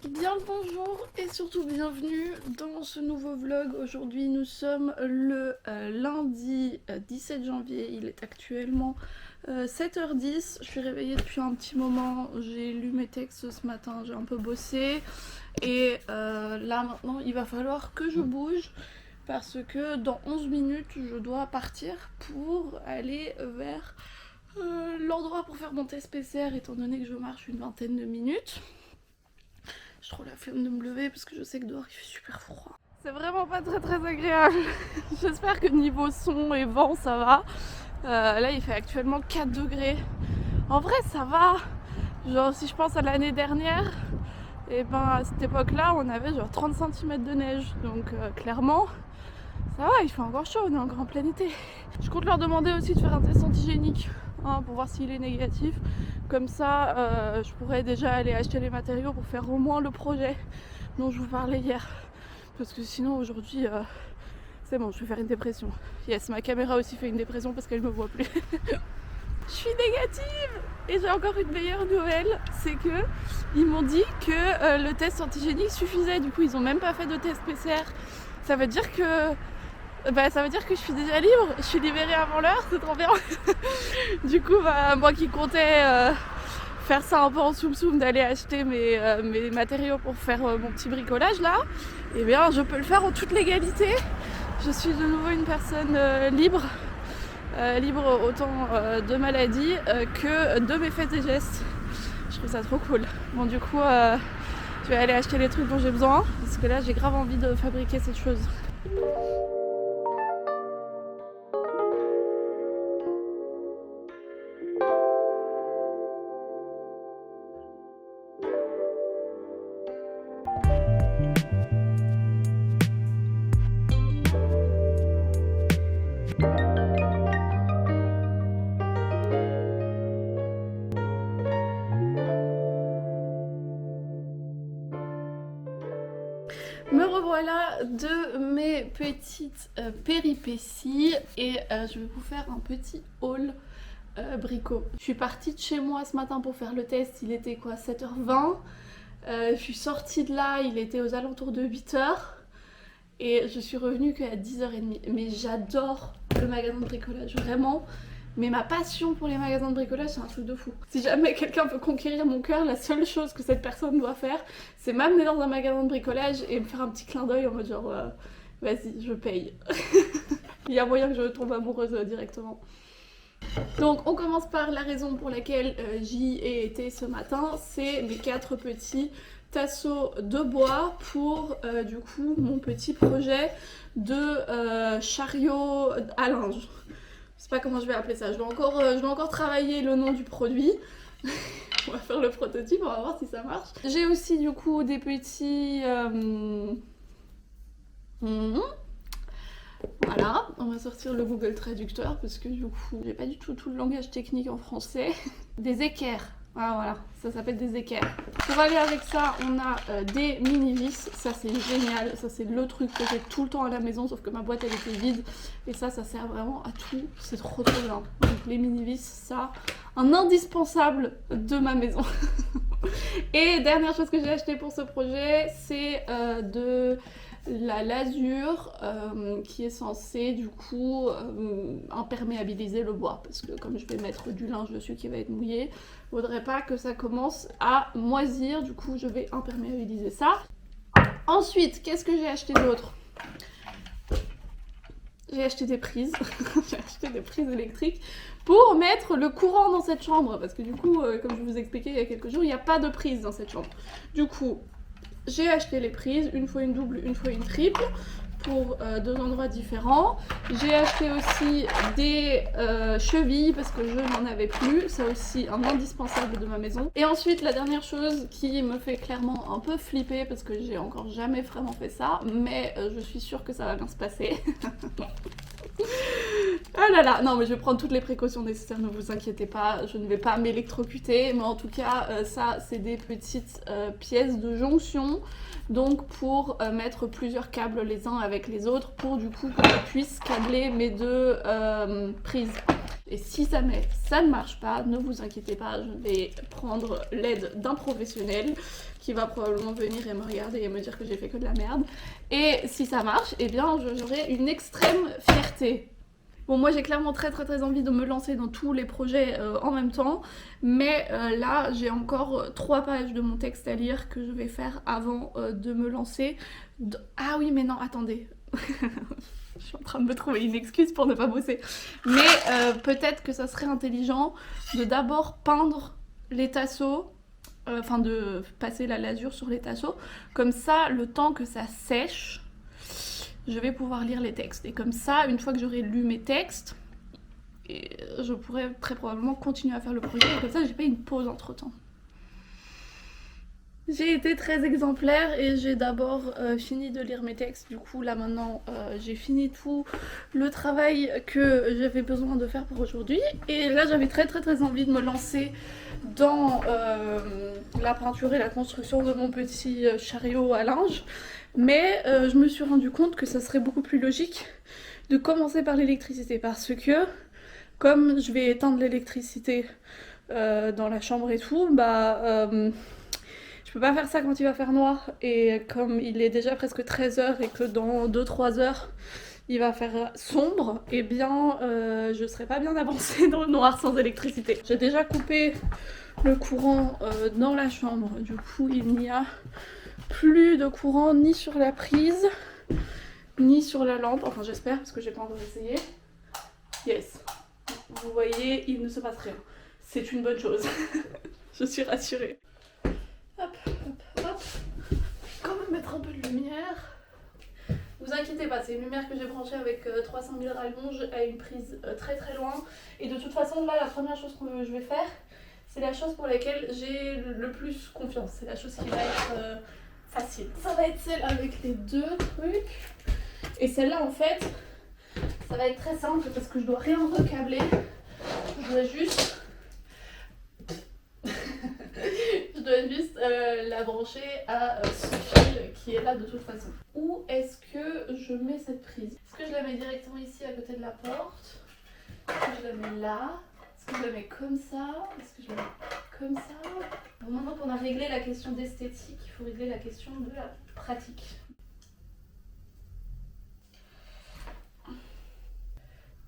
Bien le bonjour et surtout bienvenue dans ce nouveau vlog. Aujourd'hui nous sommes le lundi 17 janvier, il est actuellement 7h10. Je suis réveillée depuis un petit moment, j'ai lu mes textes ce matin, j'ai un peu bossé et là maintenant il va falloir que je bouge parce que dans 11 minutes je dois partir pour aller vers l'endroit pour faire mon test PCR étant donné que je marche une vingtaine de minutes. J'ai trop la flemme de me lever parce que je sais que dehors il fait super froid. C'est vraiment pas très agréable. J'espère que niveau son et vent ça va. Là il fait actuellement 4 degrés. En vrai ça va. Genre si je pense à l'année dernière, et ben à cette époque là on avait genre 30 cm de neige. Donc clairement ça va, il fait encore chaud, on est encore en plein été. Je compte leur demander aussi de faire un test antigénique pour voir s'il est négatif. Comme ça, je pourrais déjà aller acheter les matériaux pour faire au moins le projet dont je vous parlais hier. Parce que sinon aujourd'hui, c'est bon, je vais faire une dépression. Yes, ma caméra aussi fait une dépression parce qu'elle me voit plus. Je suis négative. Et j'ai encore une meilleure nouvelle, c'est que ils m'ont dit que le test antigénique suffisait. Du coup, ils ont même pas fait de test PCR. Ça veut dire que je suis déjà libre, je suis libérée avant l'heure, c'est trop bien. Du coup, moi qui comptais faire ça un peu en soum-soum, d'aller acheter mes matériaux pour faire mon petit bricolage là, eh bien je peux le faire en toute légalité. Je suis de nouveau une personne libre autant de maladies que de mes faits et gestes. Je trouve ça trop cool. Bon du coup, je vais aller acheter les trucs dont j'ai besoin, parce que là j'ai grave envie de fabriquer cette chose. Me revoilà de mes petites péripéties et je vais vous faire un petit haul brico. Je suis partie de chez moi ce matin pour faire le test, il était quoi, 7h20. Je suis sortie de là, il était aux alentours de 8h et je suis revenue qu'à 10h30. Mais j'adore le magasin de bricolage, vraiment. Mais ma passion pour les magasins de bricolage, c'est un truc de fou. Si jamais quelqu'un peut conquérir mon cœur, la seule chose que cette personne doit faire, c'est m'amener dans un magasin de bricolage et me faire un petit clin d'œil en mode genre vas-y, je paye. Il y a moyen que je tombe amoureuse directement. Donc on commence par la raison pour laquelle j'y ai été ce matin, c'est les 4 petits tasseaux de bois pour du coup mon petit projet de chariot à linge. Je sais pas comment je vais appeler ça, je vais encore travailler le nom du produit. On va faire le prototype, on va voir si ça marche. J'ai aussi du coup des petits... Voilà, on va sortir le Google Traducteur parce que du coup j'ai pas du tout le langage technique en français. Des équerres, ah voilà, ça s'appelle des équerres. Pour aller avec ça, on a des mini-vis, ça c'est génial, ça c'est le truc que j'ai tout le temps à la maison, sauf que ma boîte elle était vide et ça sert vraiment à tout, c'est trop bien. Donc les mini-vis, ça, un indispensable de ma maison. Et dernière chose que j'ai acheté pour ce projet, c'est de la lasure qui est censée du coup imperméabiliser le bois, parce que comme je vais mettre du linge dessus qui va être mouillé, il faudrait pas que ça commence à moisir, du coup je vais imperméabiliser ça. Ensuite, qu'est-ce que j'ai acheté d'autre? J'ai acheté des prises, j'ai acheté des prises électriques pour mettre le courant dans cette chambre, parce que du coup, comme je vous expliquais il y a quelques jours, il n'y a pas de prise dans cette chambre. Du coup, j'ai acheté les prises, une fois une double, une fois une triple, pour 2 endroits différents. J'ai acheté aussi des chevilles parce que je n'en avais plus, ça aussi un indispensable de ma maison. Et ensuite la dernière chose qui me fait clairement un peu flipper parce que j'ai encore jamais vraiment fait ça, mais je suis sûre que ça va bien se passer. Ah là là, non mais je vais prendre toutes les précautions nécessaires, ne vous inquiétez pas, je ne vais pas m'électrocuter, mais en tout cas ça c'est des petites pièces de jonction, donc pour mettre plusieurs câbles les uns avec les autres, pour du coup que je puisse câbler mes 2 prises. Et si jamais ça ne marche pas, ne vous inquiétez pas, je vais prendre l'aide d'un professionnel qui va probablement venir et me regarder et me dire que j'ai fait que de la merde. Et si ça marche, eh bien j'aurai une extrême fierté. Bon, moi j'ai clairement très envie de me lancer dans tous les projets en même temps, mais là j'ai encore 3 pages de mon texte à lire que je vais faire avant de me lancer. Ah oui, mais non, attendez. Je suis en train de me trouver une excuse pour ne pas bosser. Mais peut-être que ça serait intelligent de d'abord peindre les tasseaux, enfin de passer la lasure sur les tasseaux. Comme ça, le temps que ça sèche, je vais pouvoir lire les textes. Et comme ça, une fois que j'aurai lu mes textes, je pourrai très probablement continuer à faire le projet. Et comme ça, j'ai pas une pause entre temps. J'ai été très exemplaire et j'ai d'abord fini de lire mes textes. Du coup, là maintenant, j'ai fini tout le travail que j'avais besoin de faire pour aujourd'hui. Et là, j'avais très envie de me lancer dans la peinture et la construction de mon petit chariot à linge. Mais je me suis rendu compte que ça serait beaucoup plus logique de commencer par l'électricité. Parce que, comme je vais éteindre l'électricité dans la chambre et tout, je peux pas faire ça quand il va faire noir, et comme il est déjà presque 13h et que dans 2-3 heures il va faire sombre, et bien je serai pas bien avancée dans le noir sans électricité. J'ai déjà coupé le courant dans la chambre, du coup il n'y a plus de courant ni sur la prise, ni sur la lampe, enfin j'espère parce que j'ai pas encore essayé. Yes, vous voyez, il ne se passe rien. C'est une bonne chose, je suis rassurée. Hop, hop, hop. Quand même mettre un peu de lumière. Vous inquiétez pas, c'est une lumière que j'ai branchée avec 300 000 rallonges à une prise très loin. Et de toute façon, là, la première chose que je vais faire, c'est la chose pour laquelle j'ai le plus confiance. C'est la chose qui va être facile. Ça va être celle avec les 2 trucs. Et celle-là, en fait, ça va être très simple parce que je dois rien recabler. Je dois juste... la brancher à ce fil qui est là de toute façon. Où est-ce que je mets cette prise? Est-ce que je la mets directement ici à côté de la porte? Est-ce que je la mets là? Est-ce que je la mets comme ça? Est-ce que je la mets comme ça? Bon, maintenant qu'on a réglé la question d'esthétique, il faut régler la question de la pratique.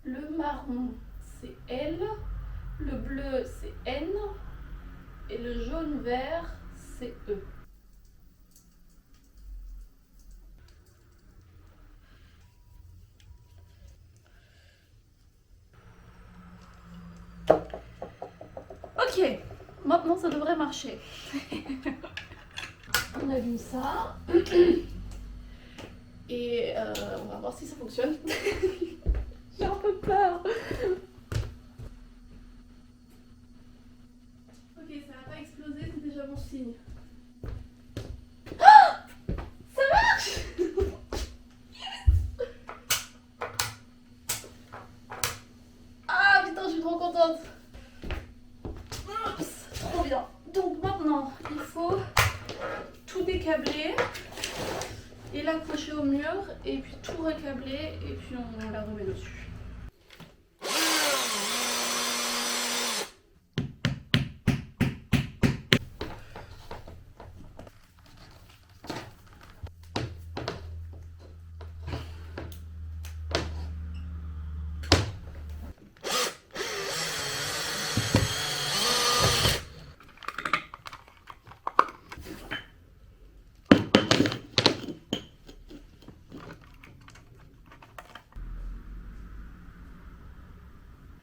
Le marron c'est L, le bleu c'est N, et le jaune vert, c'est E. Ok, maintenant ça devrait marcher. On allume ça. Et on va voir si ça fonctionne. J'ai un peu peur. C'est déjà bon signe. Ah, ça marche. Ah putain, je suis trop contente. Oups, trop bien. Donc maintenant, il faut tout décabler et l'accrocher au mur et puis tout recabler et puis on la remet dessus.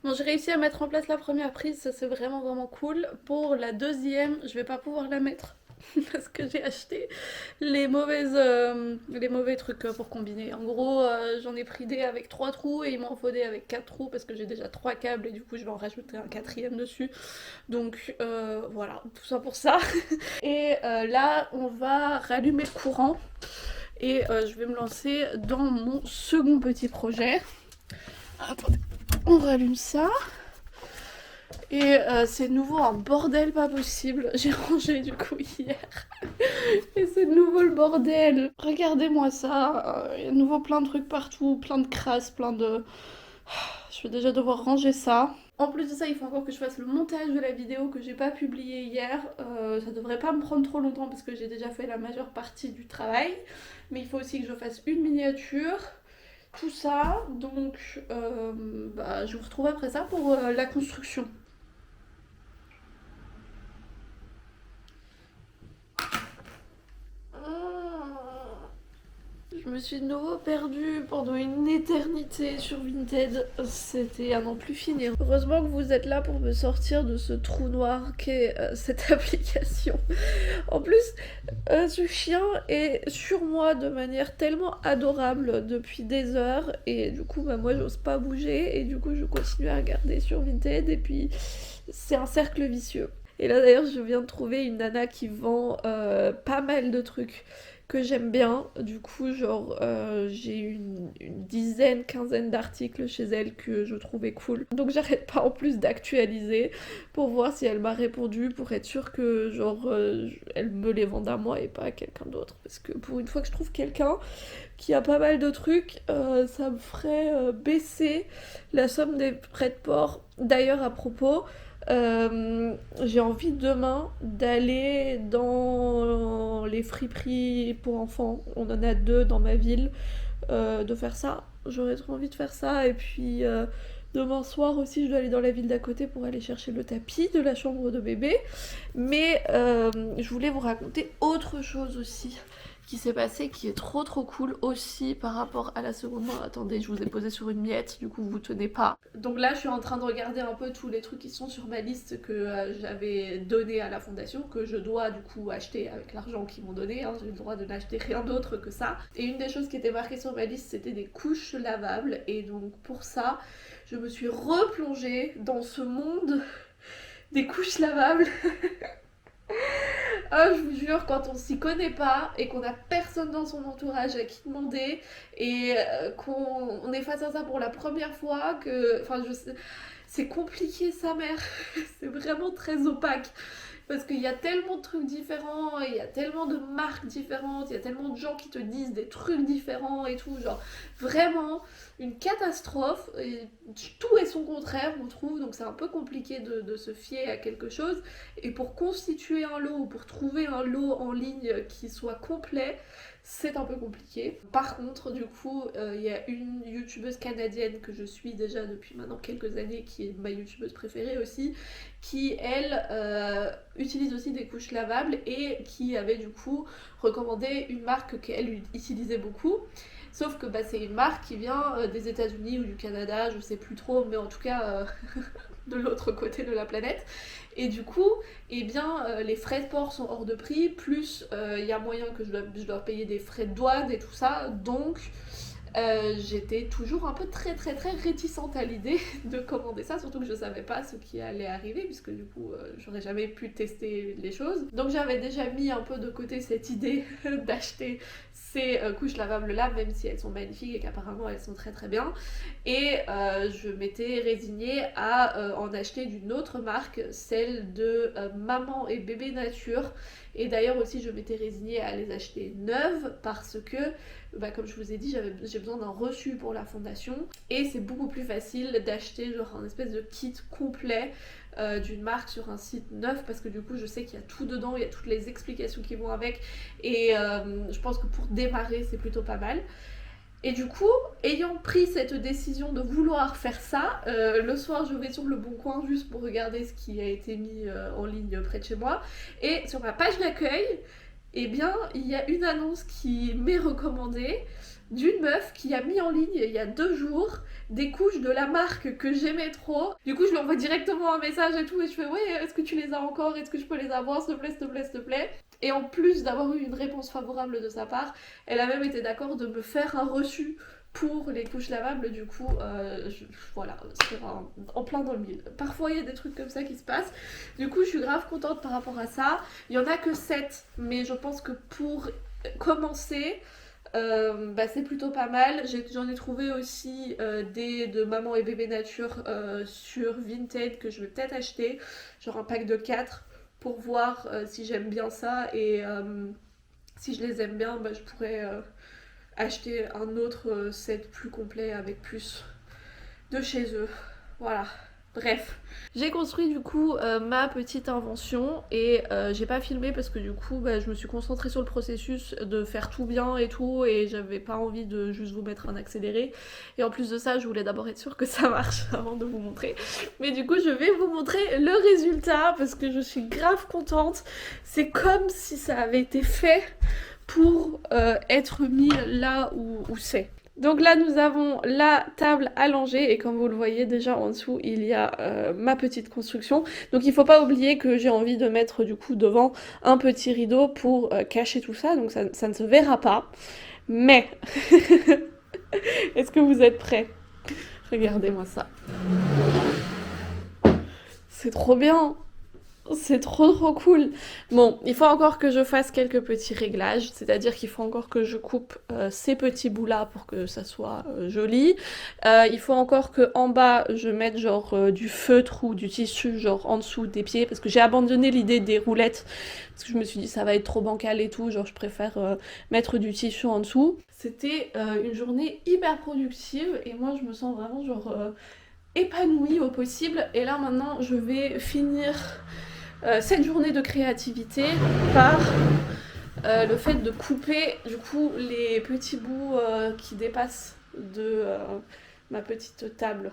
Bon, j'ai réussi à mettre en place la première prise, ça c'est vraiment cool. Pour la deuxième, je vais pas pouvoir la mettre parce que j'ai acheté les mauvais trucs pour combiner. En gros, j'en ai pris des avec 3 trous et il m'en faut des avec 4 trous parce que j'ai déjà 3 câbles et du coup je vais en rajouter un 4e dessus. Donc voilà, tout ça pour ça. Et là, on va rallumer le courant et je vais me lancer dans mon second petit projet. Attendez. On rallume ça. Et c'est de nouveau un bordel pas possible. J'ai rangé du coup hier. Et c'est de nouveau le bordel. Regardez-moi ça. Il y a de nouveau plein de trucs partout. Plein de crasse, plein de... Je vais déjà devoir ranger ça. En plus de ça, il faut encore que je fasse le montage de la vidéo que j'ai pas publiée hier. Ça devrait pas me prendre trop longtemps parce que j'ai déjà fait la majeure partie du travail. Mais il faut aussi que je fasse une miniature. Tout ça, donc je vous retrouve après ça pour la construction. Je me suis de nouveau perdue pendant une éternité sur Vinted. C'était à n'en plus finir. Heureusement que vous êtes là pour me sortir de ce trou noir qu'est cette application. En plus, ce chien est sur moi de manière tellement adorable depuis des heures. Et du coup, moi, j'ose pas bouger. Et du coup, je continue à regarder sur Vinted. Et puis, c'est un cercle vicieux. Et là, d'ailleurs, je viens de trouver une nana qui vend pas mal de trucs que j'aime bien. Du coup, genre, j'ai une dizaine, quinzaine d'articles chez elle que je trouvais cool. Donc j'arrête pas en plus d'actualiser pour voir si elle m'a répondu, pour être sûre que, genre, elle me les vende à moi et pas à quelqu'un d'autre. Parce que pour une fois que je trouve quelqu'un qui a pas mal de trucs, ça me ferait baisser la somme des frais de port. D'ailleurs, à propos, j'ai envie demain d'aller dans les friperies pour enfants. On en a 2 dans ma ville. De faire ça. J'aurais trop envie de faire ça. Et puis demain soir aussi, je dois aller dans la ville d'à côté pour aller chercher le tapis de la chambre de bébé. Mais je voulais vous raconter autre chose aussi qui s'est passé, qui est trop cool aussi par rapport à la seconde main. Attendez, je vous ai posé sur une miette, du coup vous tenez pas. Donc là je suis en train de regarder un peu tous les trucs qui sont sur ma liste que j'avais donné à la fondation, que je dois du coup acheter avec l'argent qu'ils m'ont donné, hein. J'ai le droit de n'acheter rien d'autre que ça. Et une des choses qui était marquée sur ma liste, c'était des couches lavables. Et donc pour ça, je me suis replongée dans ce monde des couches lavables. Ah, je vous jure, quand on s'y connaît pas et qu'on a personne dans son entourage à qui demander et qu'on est face à ça pour la première fois, que. Enfin, je sais. C'est compliqué, sa mère. C'est vraiment très opaque. Parce qu'il y a tellement de trucs différents, il y a tellement de marques différentes, il y a tellement de gens qui te disent des trucs différents et tout. Genre, vraiment une catastrophe. Et tout est son contraire, on trouve. Donc, c'est un peu compliqué de se fier à quelque chose. Et pour constituer un lot ou pour trouver un lot en ligne qui soit complet, c'est un peu compliqué. Par contre, du coup, il y a une youtubeuse canadienne que je suis déjà depuis maintenant quelques années, qui est ma youtubeuse préférée aussi, qui elle utilise aussi des couches lavables et qui avait du coup recommandé une marque qu'elle utilisait beaucoup. Sauf que c'est une marque qui vient des États-Unis ou du Canada, je sais plus trop, mais en tout cas de l'autre côté de la planète. Et du coup, eh bien, les frais de port sont hors de prix, plus il y a moyen que je dois payer des frais de douane et tout ça. Donc, j'étais toujours un peu très réticente à l'idée de commander ça, surtout que je savais pas ce qui allait arriver, puisque du coup, j'aurais jamais pu tester les choses. Donc, j'avais déjà mis un peu de côté cette idée d'acheter ces couches lavables là, même si elles sont magnifiques et qu'apparemment elles sont très bien. Et je m'étais résignée à en acheter d'une autre marque, celle de Maman et Bébé Nature. Et d'ailleurs aussi je m'étais résignée à les acheter neuves parce que comme je vous ai dit, j'ai besoin d'un reçu pour la fondation et c'est beaucoup plus facile d'acheter genre un espèce de kit complet d'une marque sur un site neuf, parce que du coup je sais qu'il y a tout dedans, il y a toutes les explications qui vont avec, et je pense que pour démarrer c'est plutôt pas mal. Et du coup, ayant pris cette décision de vouloir faire ça, le soir je vais sur Le Bon Coin juste pour regarder ce qui a été mis en ligne près de chez moi, et sur ma page d'accueil, eh bien il y a une annonce qui m'est recommandée d'une meuf qui a mis en ligne il y a 2 jours des couches de la marque que j'aimais trop. Du coup je lui envoie directement un message et tout, et je fais ouais, est-ce que tu les as encore, est-ce que je peux les avoir, s'il te plaît, s'il te plaît, s'il te plaît. Et en plus d'avoir eu une réponse favorable de sa part, elle a même été d'accord de me faire un reçu pour les couches lavables. Du coup voilà, c'est en plein dans le mille. Parfois il y a des trucs comme ça qui se passent. Du coup je suis grave contente par rapport à ça. Il y en a que 7, mais je pense que pour commencer c'est plutôt pas mal. J'en ai trouvé aussi des de Maman et Bébé Nature sur Vinted que je vais peut-être acheter, genre un pack de 4 pour voir si j'aime bien ça, et si je les aime bien, je pourrais acheter un autre set plus complet avec plus de chez eux. Voilà. Bref, j'ai construit du coup ma petite invention et j'ai pas filmé parce que du coup je me suis concentrée sur le processus de faire tout bien et tout et j'avais pas envie de juste vous mettre un accéléré et en plus de ça je voulais d'abord être sûre que ça marche avant de vous montrer, mais du coup je vais vous montrer le résultat parce que je suis grave contente. C'est comme si ça avait été fait pour être mis là où c'est. Donc là nous avons la table allongée et comme vous le voyez déjà en dessous il y a ma petite construction. Donc il faut pas oublier que j'ai envie de mettre du coup devant un petit rideau pour cacher tout ça, donc ça ne se verra pas. Mais est-ce que vous êtes prêts? Regardez-moi ça. C'est trop bien! C'est trop cool. Bon, il faut encore que je fasse quelques petits réglages, c'est-à-dire qu'il faut encore que je coupe ces petits bouts là pour que ça soit joli. Il faut encore que en bas je mette genre du feutre ou du tissu genre en dessous des pieds parce que j'ai abandonné l'idée des roulettes parce que je me suis dit ça va être trop bancal et tout, genre je préfère mettre du tissu en dessous. C'était une journée hyper productive et moi je me sens vraiment genre épanouie au possible et là maintenant je vais finir cette journée de créativité par le fait de couper du coup les petits bouts qui dépassent de ma petite table.